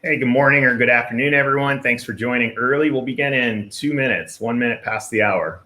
Hey, good morning or good afternoon, everyone. Thanks for joining early. We'll begin in 2 minutes, 1 minute past the hour.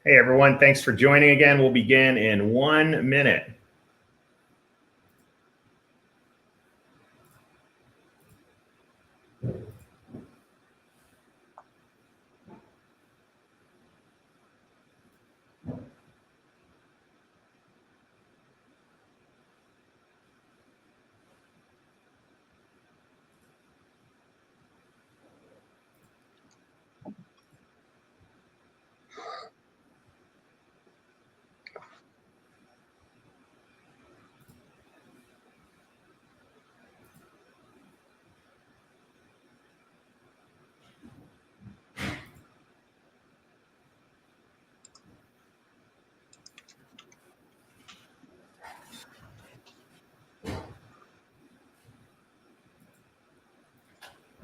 Hey, everyone. Thanks for joining again. We'll begin in 1 minute.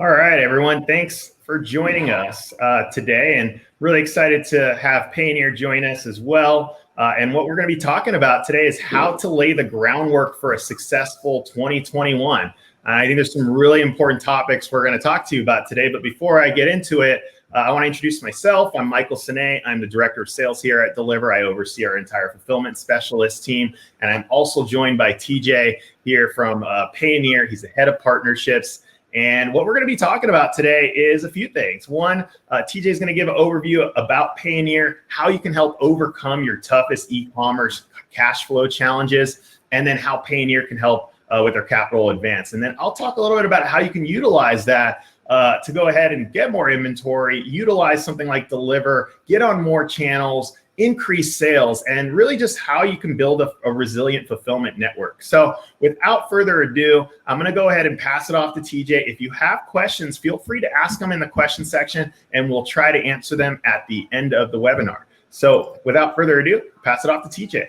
All right, everyone. Thanks for joining us today, and really excited to have Payoneer join us as well. And what we're going to be talking about today is how to lay the groundwork for a successful 2021. I think there's some really important topics we're going to talk to you about today. But before I get into it, I want to introduce myself. I'm Michael Sine. I'm the Director of Sales here at Deliver. I oversee our entire fulfillment specialist team. And I'm also joined by TJ here from Payoneer. He's the head of partnerships. And what we're going to be talking about today is a few things. One, TJ is going to give an overview about Payoneer, how you can help overcome your toughest e-commerce cash flow challenges, and then how Payoneer can help with their capital advance. And then I'll talk a little bit about how you can utilize that to go ahead and get more inventory, utilize something like Deliver, get on more channels, increase sales, and really just how you can build a resilient fulfillment network. So without further ado, I'm going to go ahead and pass it off to TJ. If you have questions, feel free to ask them in the question section, and we'll try to answer them at the end of the webinar. So without further ado, pass it off to TJ.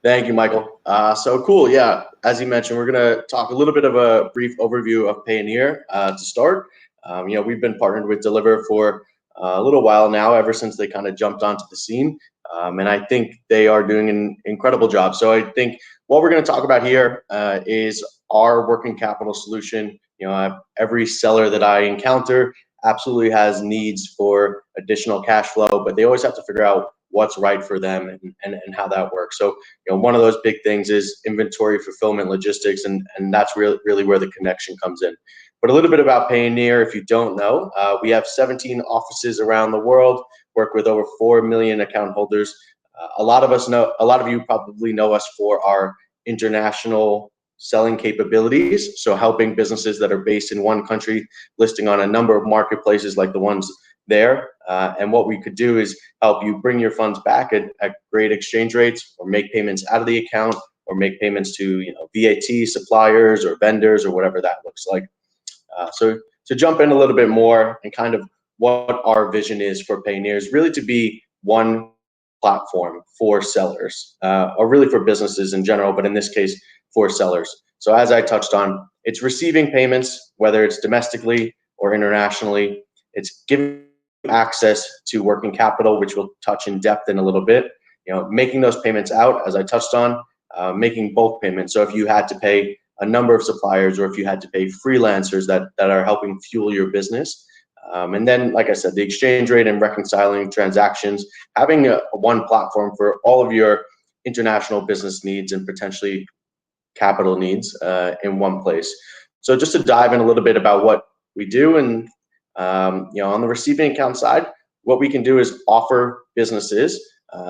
Thank you, Michael. So cool. Yeah, as you mentioned, we're going to talk a little bit of a brief overview of Payoneer to start. We've been partnered with Deliver for a little while now, ever since they kind of jumped onto the scene. And I think they are doing an incredible job. So I think what we're going to talk about here is our working capital solution. Every seller that I encounter absolutely has needs for additional cash flow, but they always have to figure out what's right for them and how that works. So, one of those big things is inventory, fulfillment, logistics, and that's really where the connection comes in. But a little bit about Payoneer, if you don't know, we have 17 offices around the world, work with over 4 million account holders. A lot of you probably know us for our international selling capabilities. So helping businesses that are based in one country, listing on a number of marketplaces like the ones there. And what we could do is help you bring your funds back at great exchange rates, or make payments out of the account, or make payments to VAT suppliers or vendors or whatever that looks like. So to jump in a little bit more and kind of what our vision is for Payoneer is really to be one platform for sellers, or really for businesses in general, but in this case for sellers. So as I touched on, it's receiving payments, whether it's domestically or internationally. It's giving access to working capital, which we'll touch in depth in a little bit. Making those payments out, as I touched on, making bulk payments. So if you had to pay a number of suppliers, or if you had to pay freelancers that are helping fuel your business. And then, like I said, the exchange rate and reconciling transactions, having one platform for all of your international business needs and potentially capital needs in one place. So just to dive in a little bit about what we do, and on the receiving account side, what we can do is offer businesses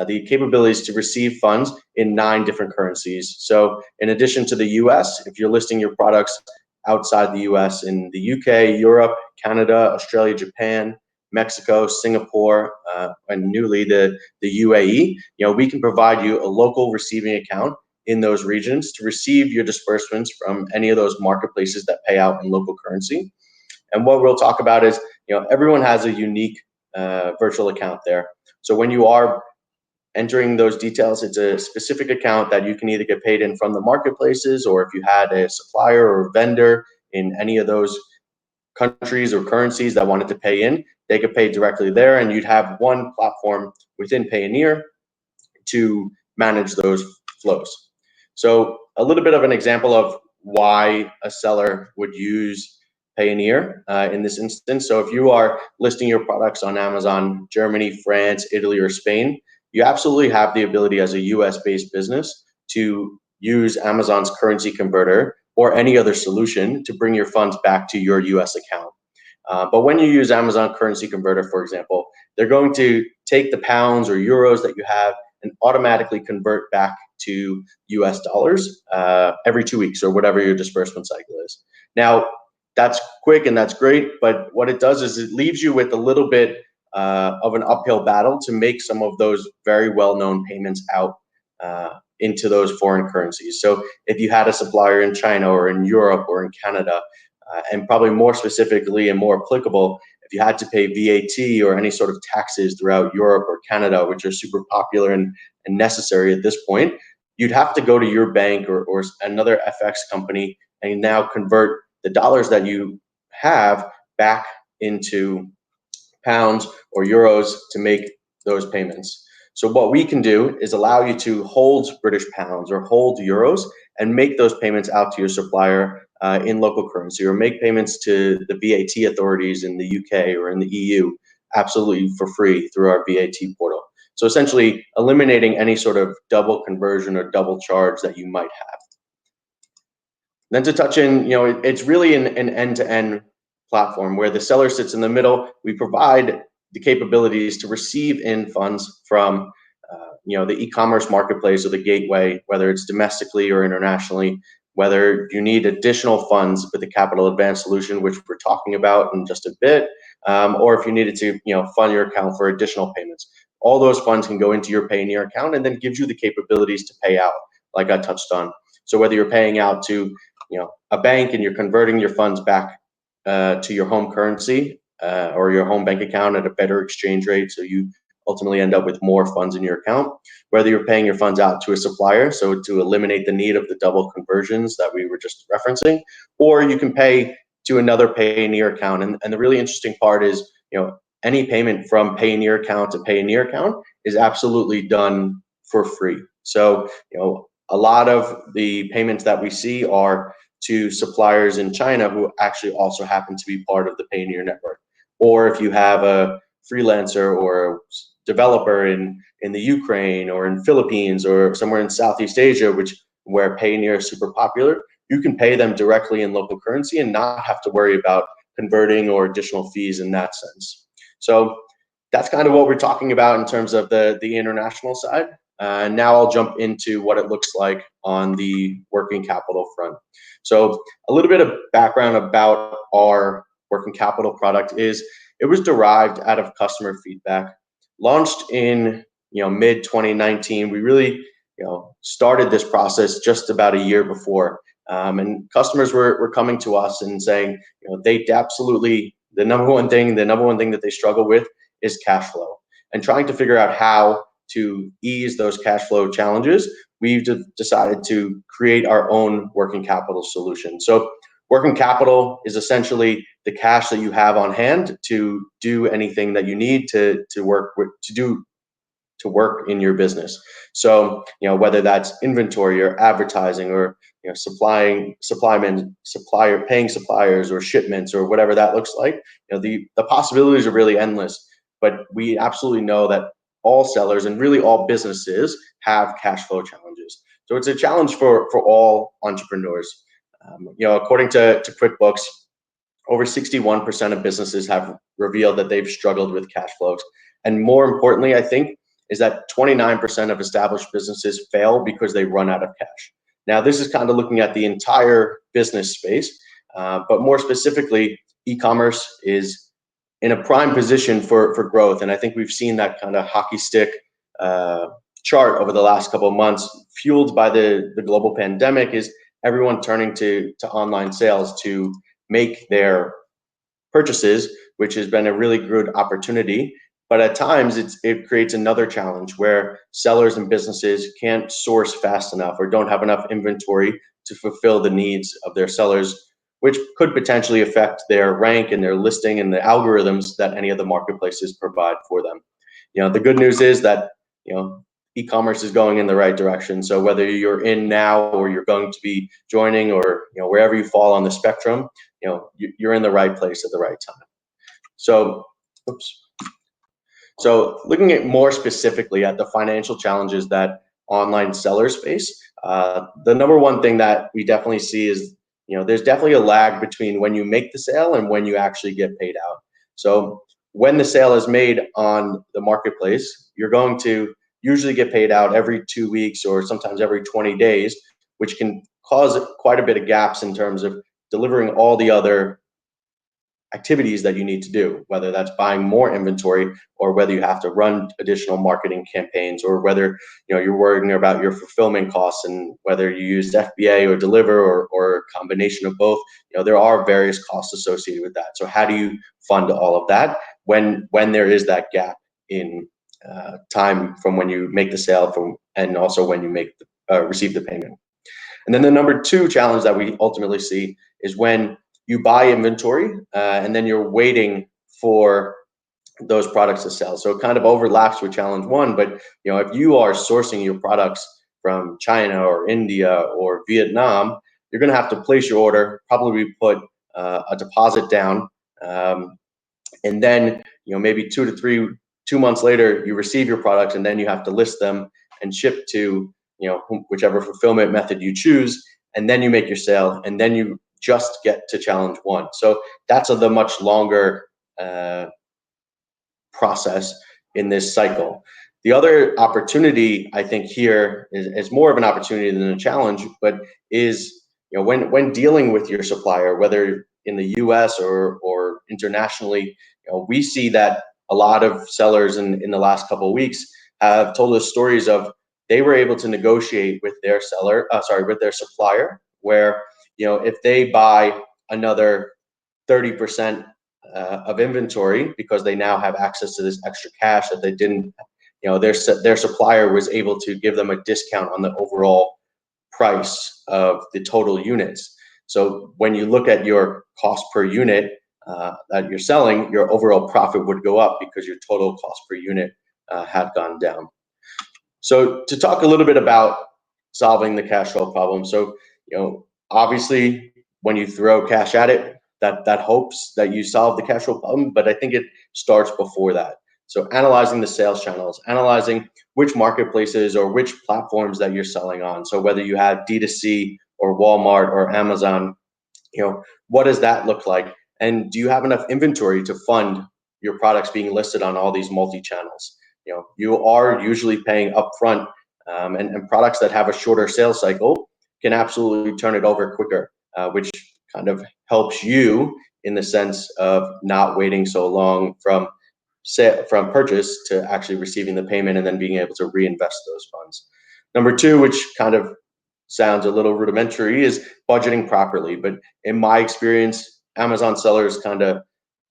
the capabilities to receive funds in 9 different currencies. So in addition to the US, if you're listing your products outside the US in the UK, Europe, Canada, Australia, Japan, Mexico, Singapore, and newly the UAE, we can provide you a local receiving account in those regions to receive your disbursements from any of those marketplaces that pay out in local currency. And what we'll talk about is, everyone has a unique virtual account there. So when you are entering those details, it's a specific account that you can either get paid in from the marketplaces, or if you had a supplier or vendor in any of those countries or currencies that wanted to pay in, they could pay directly there, and you'd have one platform within Payoneer to manage those flows. So a little bit of an example of why a seller would use Payoneer in this instance. So if you are listing your products on Amazon, Germany, France, Italy, or Spain, you absolutely have the ability as a US-based business to use Amazon's currency converter or any other solution to bring your funds back to your US account. But when you use Amazon currency converter, for example, they're going to take the pounds or euros that you have and automatically convert back to US dollars every 2 weeks or whatever your disbursement cycle is. Now, that's quick and that's great, but what it does is it leaves you with a little bit of an uphill battle to make some of those very well-known payments out into those foreign currencies. So if you had a supplier in China or in Europe or in Canada, and probably more specifically and more applicable, if you had to pay VAT or any sort of taxes throughout Europe or Canada, which are super popular and necessary at this point, you'd have to go to your bank or another FX company and now convert the dollars that you have back into pounds or euros to make those payments. So what we can do is allow you to hold British pounds or hold euros and make those payments out to your supplier in local currency, or make payments to the VAT authorities in the UK or in the EU absolutely for free through our VAT portal. So essentially eliminating any sort of double conversion or double charge that you might have. Then to touch in, it's really an end-to-end platform where the seller sits in the middle. We provide the capabilities to receive in funds from the e-commerce marketplace or the gateway, whether it's domestically or internationally, whether you need additional funds with the capital advance solution, which we're talking about in just a bit, or if you needed to fund your account for additional payments. All those funds can go into your Payoneer account and then gives you the capabilities to pay out, like I touched on. So whether you're paying out to a bank and you're converting your funds back to your home currency or your home bank account at a better exchange rate, so you ultimately end up with more funds in your account, whether you're paying your funds out to a supplier, so to eliminate the need of the double conversions that we were just referencing, or you can pay to another Payoneer account. And the really interesting part is, any payment from Payoneer account to Payoneer account is absolutely done for free. So, a lot of the payments that we see are to suppliers in China who actually also happen to be part of the Payoneer network. Or if you have a freelancer or a developer in the Ukraine or in Philippines or somewhere in Southeast Asia, where Payoneer is super popular, you can pay them directly in local currency and not have to worry about converting or additional fees in that sense. So that's kind of what we're talking about in terms of the international side. Now I'll jump into what it looks like on the working capital front. So a little bit of background about our working capital product is it was derived out of customer feedback. Launched in mid 2019, we really started this process just about a year before, and customers were coming to us and saying they absolutely the number one thing that they struggle with is cash flow, and trying to figure out how to ease those cash flow challenges. We've decided to create our own working capital solution. So working capital is essentially the cash that you have on hand to do anything that you need to work in your business. So whether that's inventory or advertising or paying suppliers or shipments or whatever that looks like, the possibilities are really endless. But we absolutely know that all sellers and really all businesses have cash flow challenges. So it's a challenge for all entrepreneurs. According to QuickBooks, over 61% of businesses have revealed that they've struggled with cash flows. And more importantly, I think, is that 29% of established businesses fail because they run out of cash. Now, this is kind of looking at the entire business space, but more specifically, e-commerce is in a prime position for growth. And I think we've seen that kind of hockey stick chart over the last couple of months, fueled by the global pandemic, is everyone turning to online sales to make their purchases, which has been a really good opportunity. But at times it creates another challenge where sellers and businesses can't source fast enough or don't have enough inventory to fulfill the needs of their sellers, which could potentially affect their rank and their listing and the algorithms that any of the marketplaces provide for them. The good news is that e-commerce is going in the right direction. So whether you're in now or you're going to be joining, or wherever you fall on the spectrum, you're in the right place at the right time. So, So looking at more specifically at the financial challenges that online sellers face, the number one thing that we definitely see is, there's definitely a lag between when you make the sale and when you actually get paid out. So when the sale is made on the marketplace, you're going to usually get paid out every 2 weeks or sometimes every 20 days, which can cause quite a bit of gaps in terms of delivering all the other activities that you need to do, whether that's buying more inventory or whether you have to run additional marketing campaigns, or whether you're worrying about your fulfillment costs and whether you use FBA or deliver or a combination of both. There are various costs associated with that. So how do you fund all of that when there is that gap in time from when you make the sale and also when you receive the payment? And then the number two challenge that we ultimately see is when you buy inventory and then you're waiting for those products to sell. So it kind of overlaps with challenge one, but if you are sourcing your products from China or India or Vietnam, you're going to have to place your order, probably put a deposit down, and then maybe 2 months later you receive your products, and then you have to list them and ship to whichever fulfillment method you choose, and then you make your sale, and then you just get to challenge one. So that's the much longer process in this cycle. The other opportunity, I think, here is more of an opportunity than a challenge, but is when dealing with your supplier, whether in the US or internationally, we see that a lot of sellers in the last couple of weeks have told us stories of they were able to negotiate with their supplier, where if they buy another 30% of inventory because they now have access to this extra cash that they didn't, their supplier was able to give them a discount on the overall price of the total units. So when you look at your cost per unit that you're selling, your overall profit would go up because your total cost per unit had gone down. So to talk a little bit about solving the cash flow problem. So, obviously when you throw cash at it, that hopes that you solve the cash flow problem, but I think it starts before that. So analyzing the sales channels, analyzing which marketplaces or which platforms that you're selling on. So whether you have D2C or Walmart or Amazon, what does that look like? And do you have enough inventory to fund your products being listed on all these multi-channels? You are usually paying upfront, and products that have a shorter sales cycle can absolutely turn it over quicker, which kind of helps you in the sense of not waiting so long from purchase to actually receiving the payment and then being able to reinvest those funds. Number two, which kind of sounds a little rudimentary, is budgeting properly. But in my experience, Amazon sellers kind of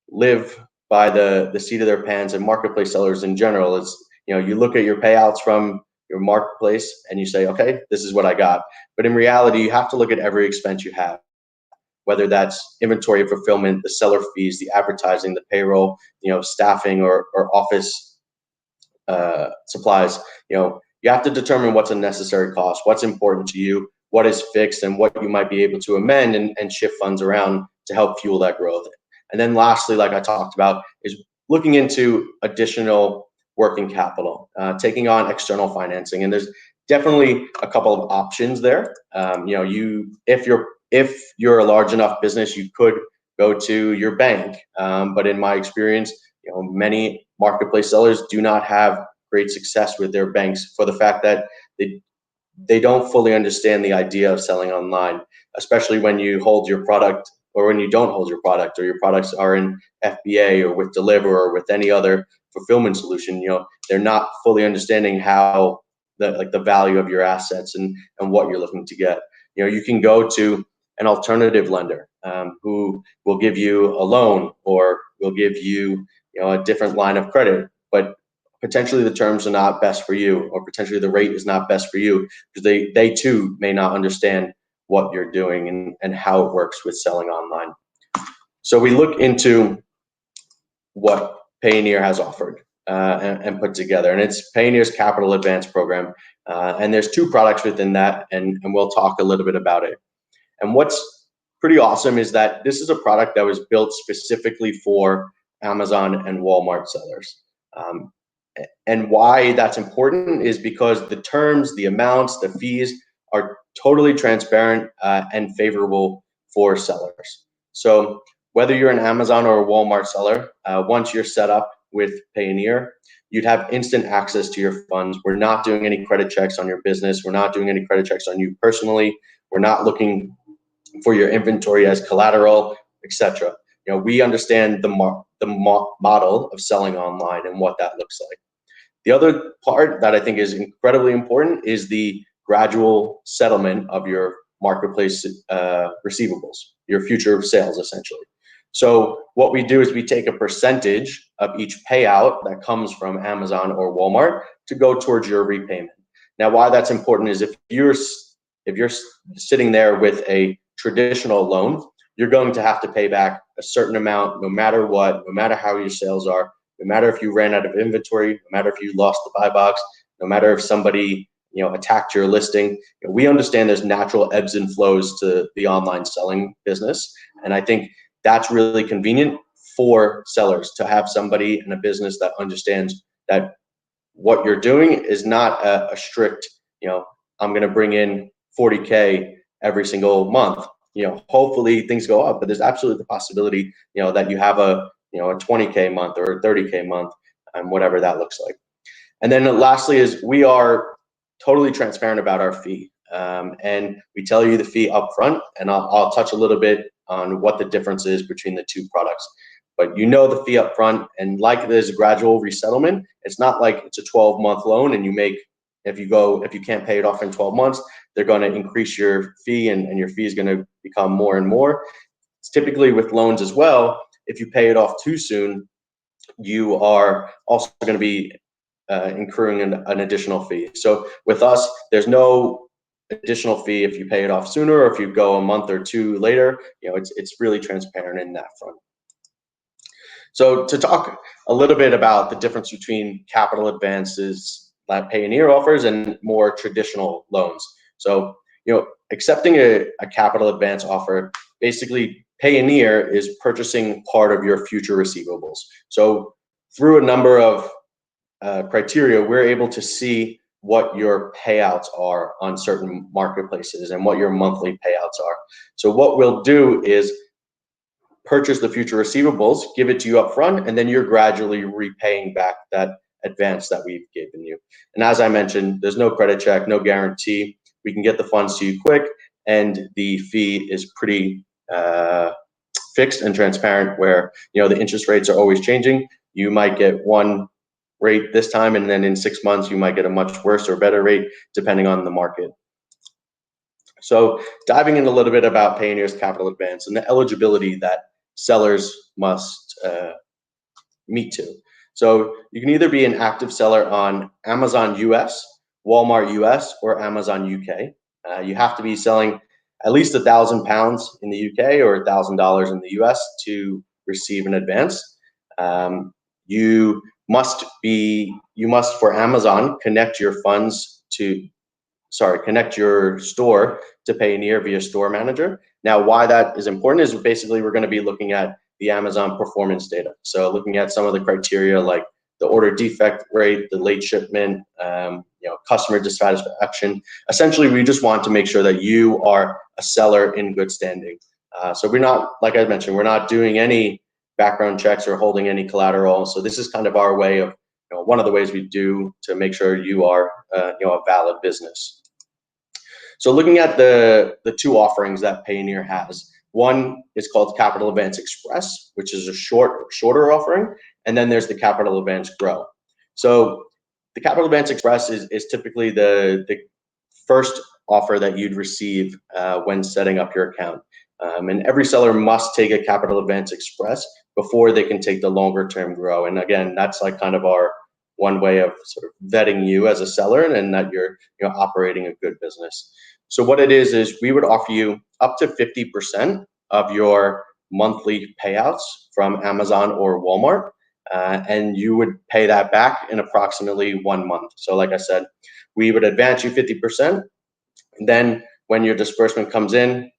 live by the seat of their pants, and marketplace sellers in general is, you look at your payouts from your marketplace and you say, okay, this is what I got. But in reality, you have to look at every expense you have, whether that's inventory fulfillment, the seller fees, the advertising, the payroll, staffing or office supplies. You have to determine what's a necessary cost, what's important to you, what is fixed, and what you might be able to amend and shift funds around to help fuel that growth. And then lastly, like I talked about, is looking into additional working capital, taking on external financing. And there's definitely a couple of options there. If you're a large enough business, you could go to your bank. But in my experience, many marketplace sellers do not have great success with their banks for the fact that they don't fully understand the idea of selling online, especially when you hold your product or when you don't hold your product, or your products are in FBA or with Deliver or with any other fulfillment solution, they're not fully understanding how the value of your assets and what you're looking to get. You can go to an alternative lender who will give you a loan or will give you, a different line of credit, but potentially the terms are not best for you, or potentially the rate is not best for you, because they too may not understand what you're doing and how it works with selling online. So we look into what Payoneer has offered and put together, and it's Payoneer's Capital Advance program. And there's 2 products within that, and we'll talk a little bit about it. And what's pretty awesome is that this is a product that was built specifically for Amazon and Walmart sellers. And why that's important is because the terms, the amounts, the fees are totally transparent and favorable for sellers. So whether you're an Amazon or a Walmart seller, once you're set up with Payoneer, you'd have instant access to your funds. We're not doing any credit checks on your business. We're not doing any credit checks on you personally. We're not looking for your inventory as collateral, etc. We understand the model of selling online and what that looks like. The other part that I think is incredibly important is the gradual settlement of your marketplace receivables, your future sales, essentially. So what we do is we take a percentage of each payout that comes from Amazon or Walmart to go towards your repayment. Now, why that's important is if you're sitting there with a traditional loan, you're going to have to pay back a certain amount no matter what, no matter how your sales are, no matter if you ran out of inventory, no matter if you lost the buy box, no matter if somebody attacked your listing. We understand there's natural ebbs and flows to the online selling business, and I think that's really convenient for sellers to have somebody in a business that understands that what you're doing is not a strict, I'm going to bring in 40K every single month. Hopefully things go up, but there's absolutely the possibility, that you have a 20K month or a 30K month, and whatever that looks like. And then lastly is we are totally transparent about our fee, and we tell you the fee up front, and I'll touch a little bit on what the difference is between the 2 products. But the fee up front, and like there's a gradual resettlement, it's not like it's a 12-month loan and you make, if you can't pay it off in 12 months, they're going to increase your fee and your fee is going to become more and more. It's typically with loans as well. If you pay it off too soon, you are also going to be incurring an additional fee. So with us, there's no additional fee if you pay it off sooner, or if you go a month or 2 later. It's really transparent in that front. So to talk a little bit about the difference between capital advances that Payoneer offers and more traditional loans. So, accepting a capital advance offer, basically Payoneer is purchasing part of your future receivables. So through a number of criteria, we're able to see what your payouts are on certain marketplaces and what your monthly payouts are. So what we'll do is purchase the future receivables, give it to you up front, and then you're gradually repaying back that advance that we've given you. And as I mentioned, there's no credit check, no guarantee. We can get the funds to you quick, and the fee is pretty fixed and transparent, where the interest rates are always changing. You might get one rate this time, and then in 6 months you might get a much worse or better rate depending on the market. So diving in a little bit about Payoneer's capital advance and the eligibility that sellers must meet to. So you can either be an active seller on Amazon US, Walmart US, or Amazon UK. You have to be selling at least £1,000 in the UK or $1,000 in the US to receive an advance. You must for Amazon connect your store to Payoneer via Store Manager. Now, why that is important is basically we're going to be looking at the Amazon performance data. So looking at some of the criteria like the order defect rate, the late shipment, customer dissatisfaction. Essentially, we just want to make sure that you are a seller in good standing. So we're not, like I mentioned, we're not doing any background checks or holding any collateral. So this is kind of our way of, one of the ways we do to make sure you are, a valid business. So looking at the 2 offerings that Payoneer has, One is called Capital Advance Express, which is a shorter offering, and then there's the Capital Advance Grow. So the Capital Advance Express is typically the first offer that you'd receive when setting up your account. And every seller must take a Capital Advance Express before they can take the longer term Grow. And again, that's like kind of our one way of sort of vetting you as a seller and that you're operating a good business. So what it is we would offer you up to 50% of your monthly payouts from Amazon or Walmart, and you would pay that back in approximately 1 month. So like I said, we would advance you 50%. And then when your disbursement comes in,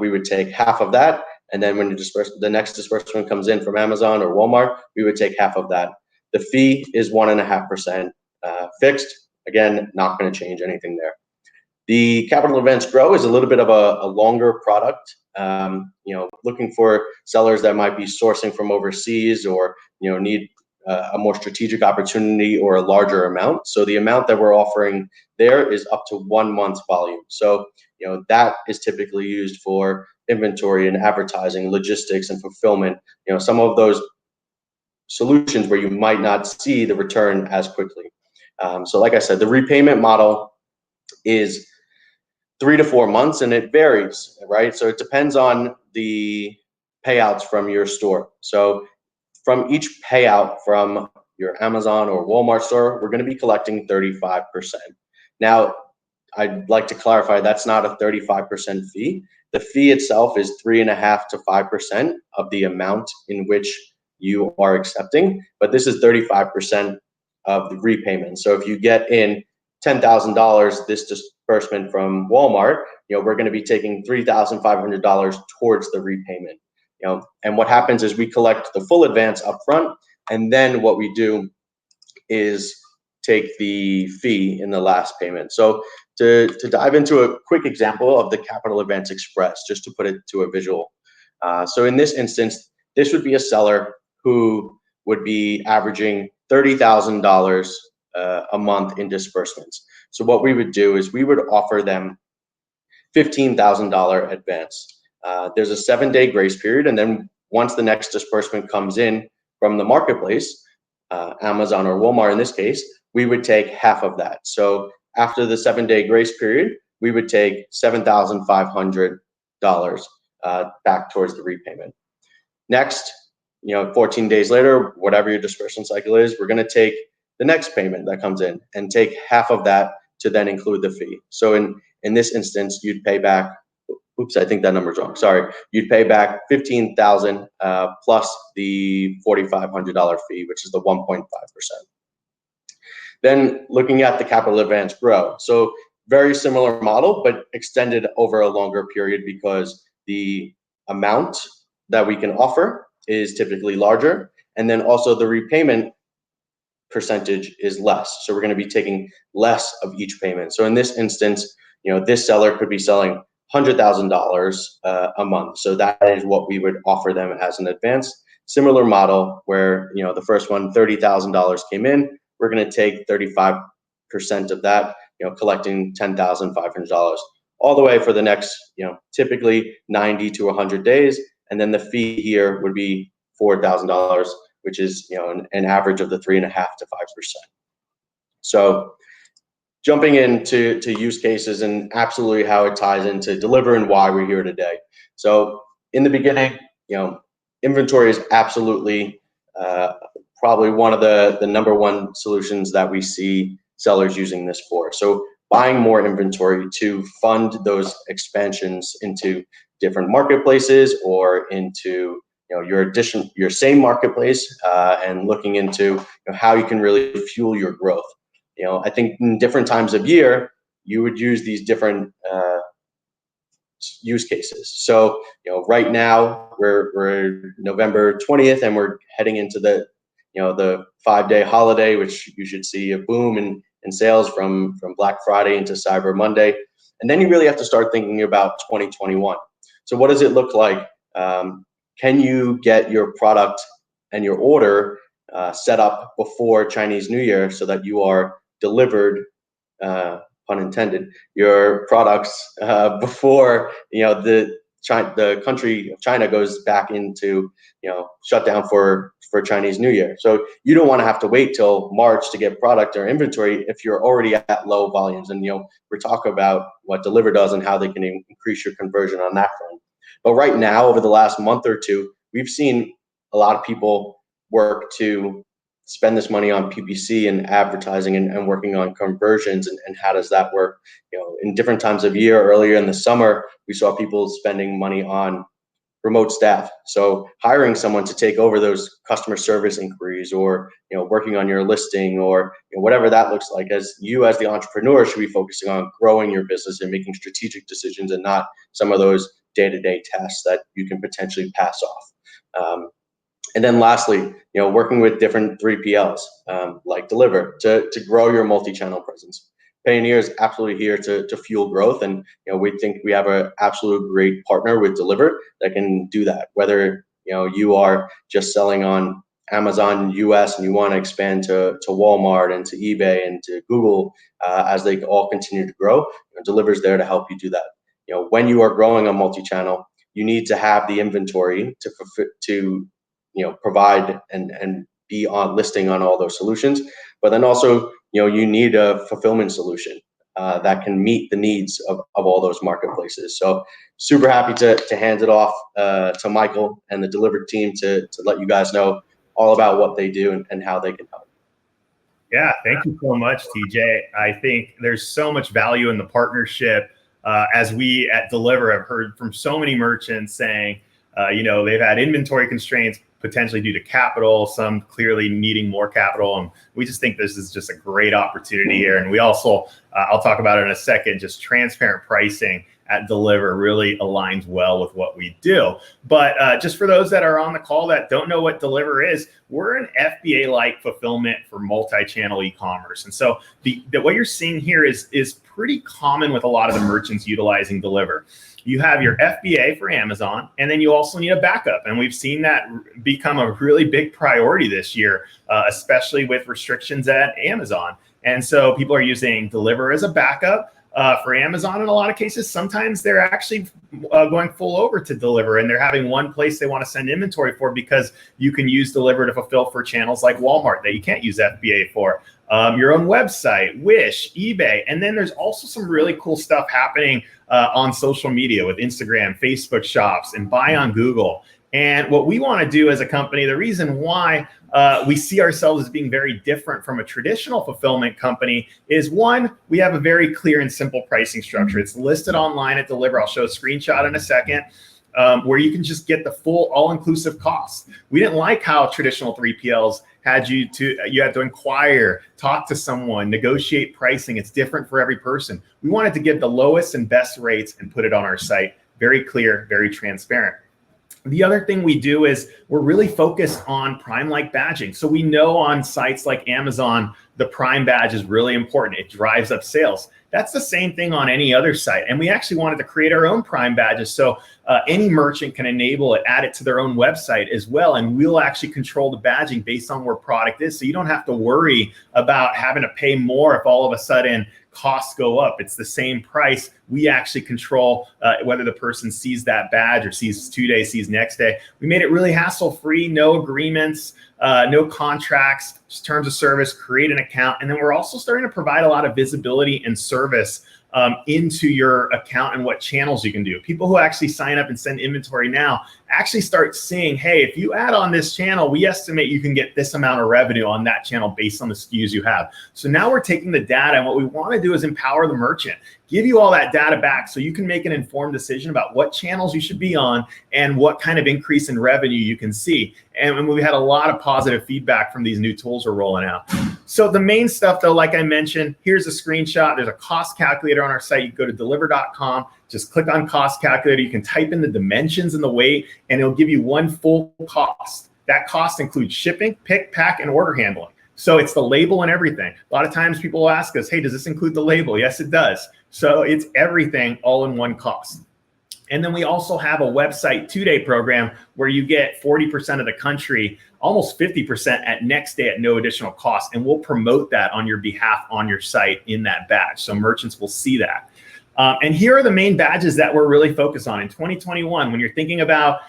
we would take half of that. And then when the next disbursement comes in from Amazon or Walmart, we would take half of that. The fee is 1.5% fixed. Again, not going to change anything there. The Capital Advance Grow is a little bit of a longer product. Looking for sellers that might be sourcing from overseas or need a more strategic opportunity or a larger amount. So the amount that we're offering there is up to 1 month's volume. So that is typically used for inventory and advertising, logistics and fulfillment. Some of those solutions where you might not see the return as quickly. So like I said, the repayment model is 3 to 4 months, and it varies, right? So it depends on the payouts from your store. So from each payout from your Amazon or Walmart store, we're going to be collecting 35%. Now, I'd like to clarify that's not a 35% fee. The fee itself is 3.5% to 5% of the amount in which you are accepting, but this is 35% of the repayment. So if you get in $10,000 this disbursement from Walmart, we're going to be taking $3,500 towards the repayment. And what happens is we collect the full advance up front, and then what we do is take the fee in the last payment. So to dive into a quick example of the Capital Advance Express, just to put it to a visual. So in this instance, this would be a seller who would be averaging $30,000 a month in disbursements. So what we would do is we would offer them $15,000 advance. There's a 7-day grace period, and then once the next disbursement comes in from the marketplace, Amazon or Walmart in this case, we would take half of that. So after the 7-day grace period, we would take $7,500 back towards the repayment. Next, 14 days later, whatever your disbursement cycle is, we're going to take the next payment that comes in and take half of that to then include the fee. So in this instance, you'd pay back, oops, I think that number's wrong. Sorry. You'd pay back $15,000 plus the $4,500 fee, which is the 1.5%. Then looking at the Capital Advance Grow. So very similar model, but extended over a longer period because the amount that we can offer is typically larger. And then also the repayment percentage is less. So we're going to be taking less of each payment. So in this instance, this seller could be selling $100,000 a month. So that is what we would offer them as an advance. Similar model where, the first one, $30,000 came in, we're going to take 35% of that, collecting $10,500 all the way for the next, typically 90 to 100 days. And then the fee here would be $4,000, which is, an average of the 3.5% to 5%. So jumping into use cases and absolutely how it ties into Deliver and why we're here today. So in the beginning, inventory is absolutely probably one of the number one solutions that we see sellers using this for. So buying more inventory to fund those expansions into different marketplaces or into your same marketplace and looking into how you can really fuel your growth. I think in different times of year, you would use these different use cases. So, right now we're November 20th and we're heading into the 5-day holiday, which you should see a boom in sales from Black Friday into Cyber Monday. And then you really have to start thinking about 2021. So what does it look like? Can you get your product and your order set up before Chinese New Year so that you are delivered, pun intended, your products before the the country of China goes back into shutdown for Chinese New Year. So you don't want to have to wait till March to get product or inventory if you're already at low volumes. And we're talking about what Deliver does and how they can increase your conversion on that front. But right now, over the last month or two, we've seen a lot of people work to spend this money on PPC and advertising and working on conversions and how does that work? In different times of year, earlier in the summer, we saw people spending money on remote staff. So hiring someone to take over those customer service inquiries or working on your listing or whatever that looks like. As the entrepreneur should be focusing on growing your business and making strategic decisions and not some of those day-to-day tasks that you can potentially pass off. And then lastly, working with different 3PLs like Deliver to grow your multi-channel presence. Payoneer is absolutely here to fuel growth, and we think we have an absolute great partner with Deliver that can do that. Whether you are just selling on Amazon US and you want to expand to Walmart and to eBay and to Google as they all continue to grow, Deliver's there to help you do that. When you are growing a multi-channel, you need to have the inventory to provide and be on listing on all those solutions. But then also, you need a fulfillment solution that can meet the needs of all those marketplaces. So super happy to hand it off to Michael and the Deliver team to let you guys know all about what they do and how they can help. Yeah, thank you so much, TJ. I think there's so much value in the partnership. As we at Deliver have heard from so many merchants saying, they've had inventory constraints potentially due to capital, some clearly needing more capital. And we just think this is just a great opportunity here. And we also, I'll talk about it in a second, just transparent pricing at Deliver really aligns well with what we do. But just for those that are on the call that don't know what Deliver is, we're an FBA-like fulfillment for multi-channel e-commerce. And so what you're seeing here is pretty common with a lot of the merchants utilizing Deliver. You have your FBA for Amazon, and then you also need a backup. And we've seen that become a really big priority this year, especially with restrictions at Amazon. And so people are using Deliver as a backup for Amazon in a lot of cases. Sometimes they're actually going full over to Deliver, and they're having one place they want to send inventory for because you can use Deliver to fulfill for channels like Walmart that you can't use FBA for. Your own website, Wish, eBay. And then there's also some really cool stuff happening on social media with Instagram, Facebook shops, and buy on Google. And what we want to do as a company, the reason why we see ourselves as being very different from a traditional fulfillment company is, one, we have a very clear and simple pricing structure. It's listed online at Deliver. I'll show a screenshot in a second. Where you can just get the full all-inclusive costs. We didn't like how traditional 3PLs you had to inquire, talk to someone, negotiate pricing. It's different for every person. We wanted to give the lowest and best rates and put it on our site. Very clear, very transparent. The other thing we do is we're really focused on Prime-like badging. So we know on sites like Amazon, the Prime badge is really important. It drives up sales. That's the same thing on any other site. And we actually wanted to create our own Prime badges. So any merchant can enable it, add it to their own website as well. And we'll actually control the badging based on where product is. So you don't have to worry about having to pay more if all of a sudden costs go up. It's the same price. We actually control whether the person sees that badge or sees 2 days, sees next day. We made it really hassle-free, no agreements, no contracts, just terms of service, create an account. And then we're also starting to provide a lot of visibility and service into your account and what channels you can do. People who actually sign up and send inventory now actually start seeing, hey, if you add on this channel, we estimate you can get this amount of revenue on that channel based on the SKUs you have. So now we're taking the data, and what we want to do is empower the merchant, give you all that data back so you can make an informed decision about what channels you should be on and what kind of increase in revenue you can see. And we had a lot of positive feedback from these new tools we're rolling out. So the main stuff, though, like I mentioned, here's a screenshot. There's a cost calculator on our site. You go to deliver.com, just click on cost calculator. You can type in the dimensions and the weight, and it'll give you one full cost. That cost includes shipping, pick, pack, and order handling. So it's the label and everything. A lot of times people will ask us, hey, does this include the label? Yes, it does. So it's everything all in one cost. And then we also have a website 2-day program where you get 40% of the country, almost 50% at next day at no additional cost. And we'll promote that on your behalf on your site in that batch. So merchants will see that. And here are the main badges that we're really focused on in 2021. When you're thinking about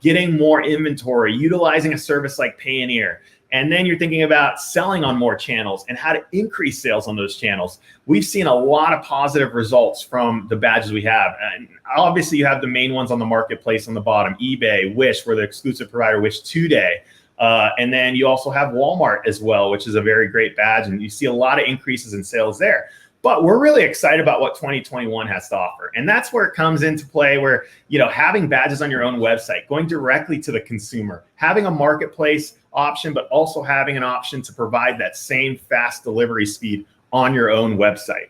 getting more inventory, utilizing a service like Payoneer, and then you're thinking about selling on more channels and how to increase sales on those channels, we've seen a lot of positive results from the badges we have. And obviously, you have the main ones on the marketplace on the bottom: eBay, Wish, we're the exclusive provider, Wish Today. And then you also have Walmart as well, which is a very great badge. And you see a lot of increases in sales there. But we're really excited about what 2021 has to offer. And that's where it comes into play, where, having badges on your own website, going directly to the consumer, having a marketplace option, but also having an option to provide that same fast delivery speed on your own website.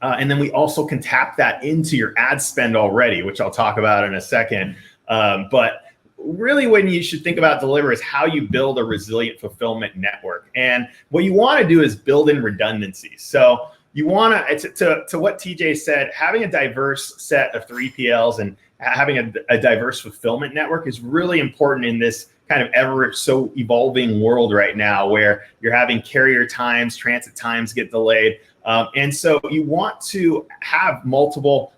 And then we also can tap that into your ad spend already, which I'll talk about in a second. But really, when you should think about Deliver is how you build a resilient fulfillment network. And what you want to do is build in redundancies. So you want to what TJ said, having a diverse set of 3PLs and having a diverse fulfillment network is really important in this kind of ever so evolving world right now, where you're having carrier times, transit times get delayed. And so you want to have multiple,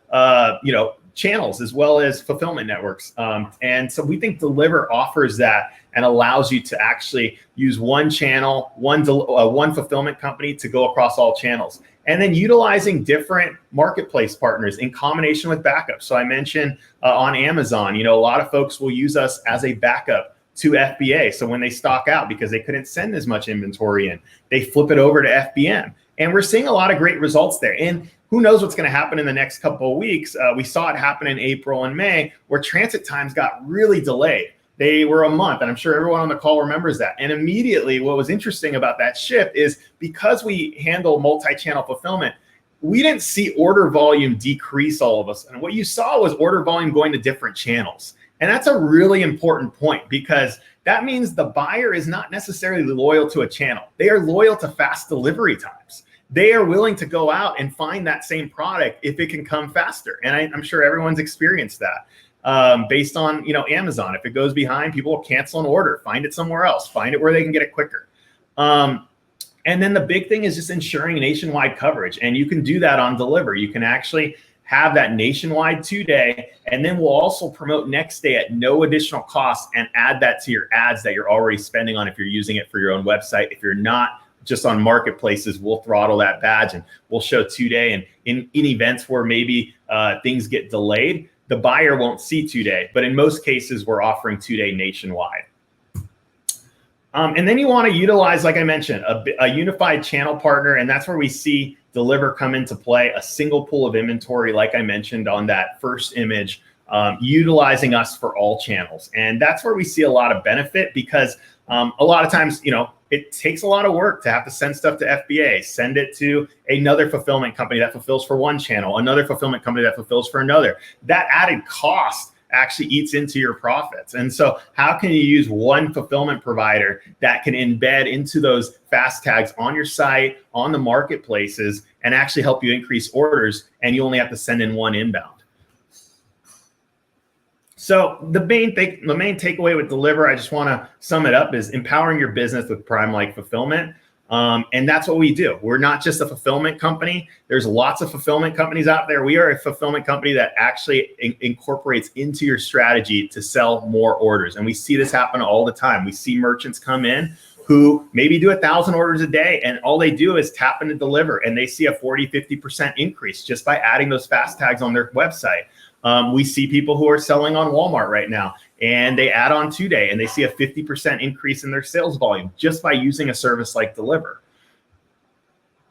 channels as well as fulfillment networks. And so we think Deliver offers that and allows you to actually use one channel, one fulfillment company to go across all channels. And then utilizing different marketplace partners in combination with backup. So I mentioned on Amazon, a lot of folks will use us as a backup to FBA. So when they stock out because they couldn't send as much inventory in, they flip it over to FBM. And we're seeing a lot of great results there. And who knows what's going to happen in the next couple of weeks. We saw it happen in April and May, where transit times got really delayed. They were a month, and I'm sure everyone on the call remembers that. And immediately, what was interesting about that shift is because we handle multi-channel fulfillment, we didn't see order volume decrease all of us. And what you saw was order volume going to different channels. And that's a really important point, because that means the buyer is not necessarily loyal to a channel. They are loyal to fast delivery times. They are willing to go out and find that same product if it can come faster. And I'm sure everyone's experienced that based on Amazon. If it goes behind, people will cancel an order, find it somewhere else, find it where they can get it quicker. And then the big thing is just ensuring nationwide coverage. And you can do that on Deliver. You can actually have that nationwide 2-day, and then we'll also promote next day at no additional cost and add that to your ads that you're already spending on if you're using it for your own website. If you're not just on marketplaces, we'll throttle that badge and we'll show 2-day. And in events where maybe things get delayed, the buyer won't see 2-day, but in most cases, we're offering 2-day nationwide. And then you want to utilize, like I mentioned, a unified channel partner, and that's where we see Deliver come into play, a single pool of inventory, like I mentioned on that first image, utilizing us for all channels. And that's where we see a lot of benefit, because a lot of times, it takes a lot of work to have to send stuff to FBA, send it to another fulfillment company that fulfills for one channel, another fulfillment company that fulfills for another. That added cost actually eats into your profits. And so how can you use one fulfillment provider that can embed into those fast tags on your site, on the marketplaces, and actually help you increase orders, and you only have to send in one inbound? So the main takeaway with Deliver, I just want to sum it up, is empowering your business with Prime-like fulfillment. And that's what we do. We're not just a fulfillment company. There's lots of fulfillment companies out there. We are a fulfillment company that actually incorporates into your strategy to sell more orders. And we see this happen all the time. We see merchants come in who maybe do 1,000 orders a day, and all they do is tap into Deliver, and they see a 40-50% increase just by adding those fast tags on their website. We see people who are selling on Walmart right now, and they add on 2-day, and they see a 50% increase in their sales volume just by using a service like Deliver.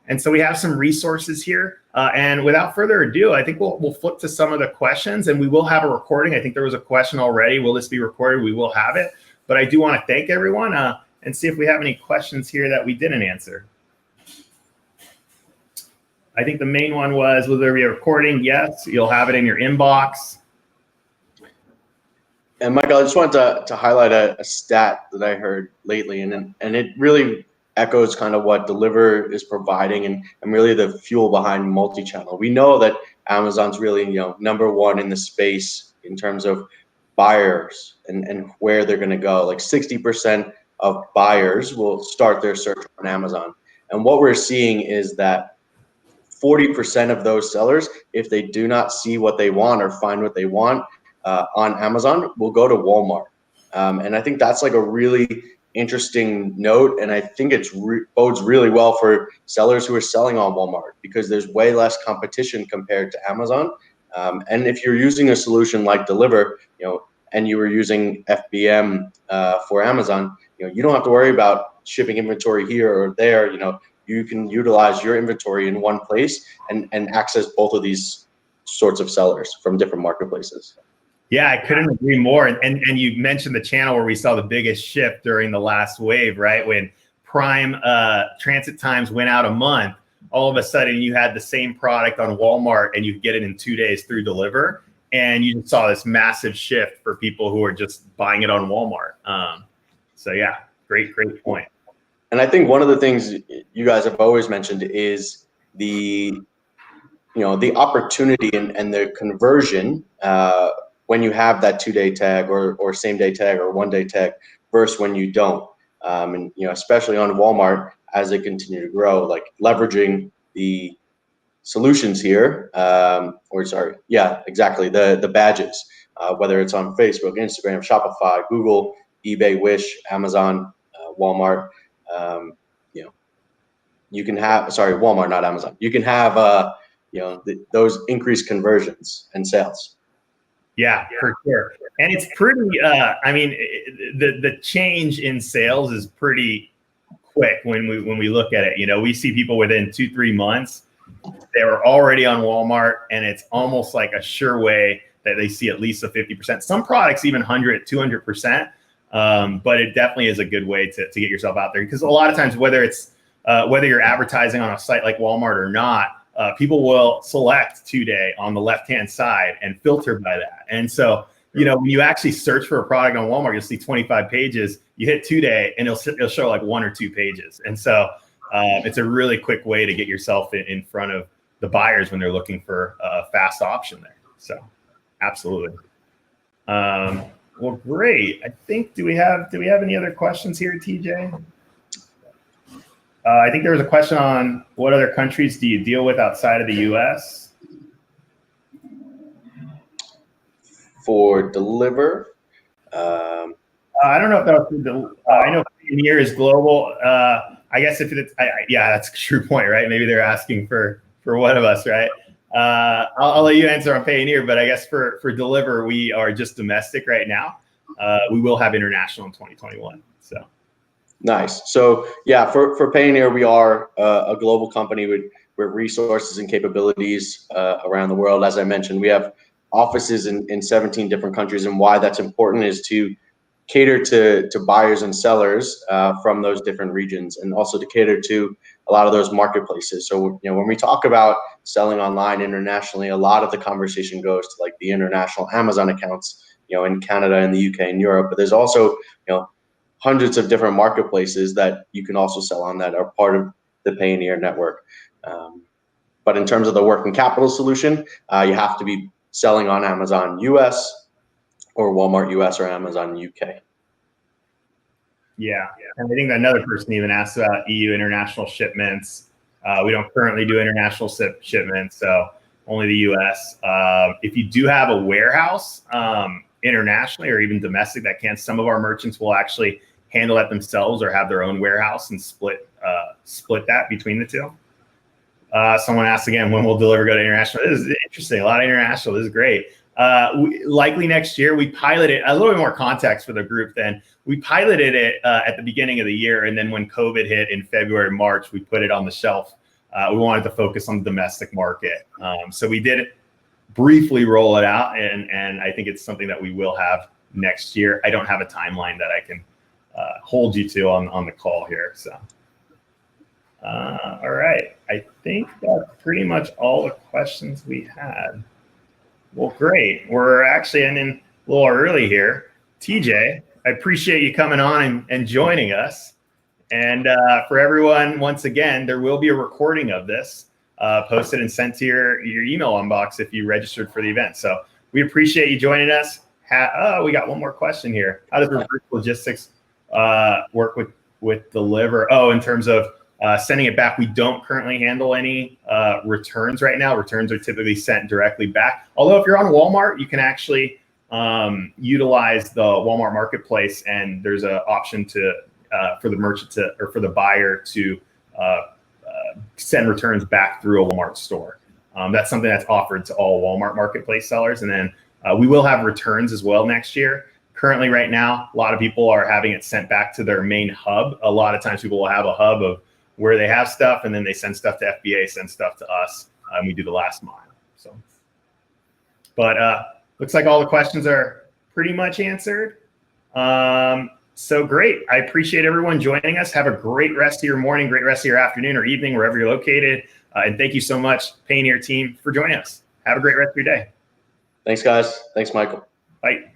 And so we have some resources here. And without further ado, I think we'll flip to some of the questions, and we will have a recording. I think there was a question already. Will this be recorded? We will have it. But I do want to thank everyone and see if we have any questions here that we didn't answer. I think the main one was, will there be a recording? Yes, you'll have it in your inbox. And Michael, I just wanted to highlight a stat that I heard lately, and it really echoes kind of what Deliver is providing and really the fuel behind multi-channel. We know that Amazon's really number one in the space in terms of buyers and where they're going to go. Like 60% of buyers will start their search on Amazon. And what we're seeing is that 40% of those sellers, if they do not see what they want or find what they want on Amazon, will go to Walmart. And I think that's like a really interesting note. And I think it's bodes really well for sellers who are selling on Walmart, because there's way less competition compared to Amazon. And if you're using a solution like Deliver, and you were using FBM for Amazon, you don't have to worry about shipping inventory here or there. You can utilize your inventory in one place and access both of these sorts of sellers from different marketplaces. Yeah, I couldn't agree more. And you mentioned the channel where we saw the biggest shift during the last wave, right? When Prime transit times went out a month, all of a sudden you had the same product on Walmart and you could get it in 2 days through Deliver. And you saw this massive shift for people who are just buying it on Walmart. So yeah, great point. And I think one of the things you guys have always mentioned is the opportunity and the conversion when you have that 2-day tag or same-day tag or 1-day tag versus when you don't. And especially on Walmart, as they continue to grow, like leveraging the solutions here, the badges, whether it's on Facebook, Instagram, Shopify, Google, eBay, Wish, Amazon, Walmart. You can have, Walmart, not Amazon. You can have, those increased conversions and sales. Yeah, for sure. And it's pretty, the change in sales is pretty quick when we look at it. We see people within 2-3 months, they were already on Walmart, and it's almost like a sure way that they see at least a 50%. Some products even 100, 200%. But it definitely is a good way to get yourself out there, because a lot of times, whether you're advertising on a site like Walmart or not, people will select 2-day on the left-hand side and filter by that. And so, when you actually search for a product on Walmart, you'll see 25 pages. You hit 2-day, and it'll show like 1 or 2 pages. And so, it's a really quick way to get yourself in front of the buyers when they're looking for a fast option there. So, absolutely. Well, great. I think, do we have any other questions here, TJ? I think there was a question on what other countries do you deal with outside of the US? For Deliver? I don't know if that was I know Payoneer is global. I guess if it's, yeah, that's a true point, right? Maybe they're asking for one of us, right? I'll let you answer on Payoneer, but I guess for Deliver, we are just domestic right now. We will have international in 2021. So nice. So yeah, for Payoneer, we are a global company with resources and capabilities around the world. As I mentioned, we have offices in 17 different countries, and why that's important is to cater to buyers and sellers from those different regions, and also to cater to a lot of those marketplaces. So when we talk about selling online internationally, a lot of the conversation goes to like the international Amazon accounts, in Canada and the UK and Europe. But there's also hundreds of different marketplaces that you can also sell on that are part of the Payoneer network. But in terms of the working capital solution, you have to be selling on Amazon US or Walmart US or Amazon UK. Yeah, and I think another person even asked about EU international shipments. We don't currently do international shipments, so only the US. If you do have a warehouse internationally or even domestic, some of our merchants will actually handle that themselves or have their own warehouse and split that between the two. Someone asked again, when will Deliver go to international? This is interesting. A lot of international. This is great. Likely next year. We piloted a little bit more context for the group. Then we piloted it at the beginning of the year, and then when COVID hit in February, March, we put it on the shelf. We wanted to focus on the domestic market, so we did briefly roll it out, and I think it's something that we will have next year. I don't have a timeline that I can hold you to on the call here. So, all right, I think that's pretty much all the questions we had. Well, great. We're actually ending a little early here. TJ, I appreciate you coming on and joining us. And for everyone, once again, there will be a recording of this posted and sent to your email inbox if you registered for the event. So we appreciate you joining us. We got one more question here. How does reverse logistics work with Deliver? Oh, in terms of Sending it back, we don't currently handle any returns right now. Returns are typically sent directly back. Although if you're on Walmart, you can actually utilize the Walmart marketplace, and there's an option to for the merchant to, or for the buyer to send returns back through a Walmart store. That's something that's offered to all Walmart marketplace sellers. And then we will have returns as well next year. Currently, right now, a lot of people are having it sent back to their main hub. A lot of times people will have a hub of where they have stuff, and then they send stuff to FBA, send stuff to us, and we do the last mile. So, but looks like all the questions are pretty much answered. So great. I appreciate everyone joining us. Have a great rest of your morning, great rest of your afternoon or evening, wherever you're located. And thank you so much, Payoneer team, for joining us. Have a great rest of your day. Thanks, guys. Thanks, Michael. Bye.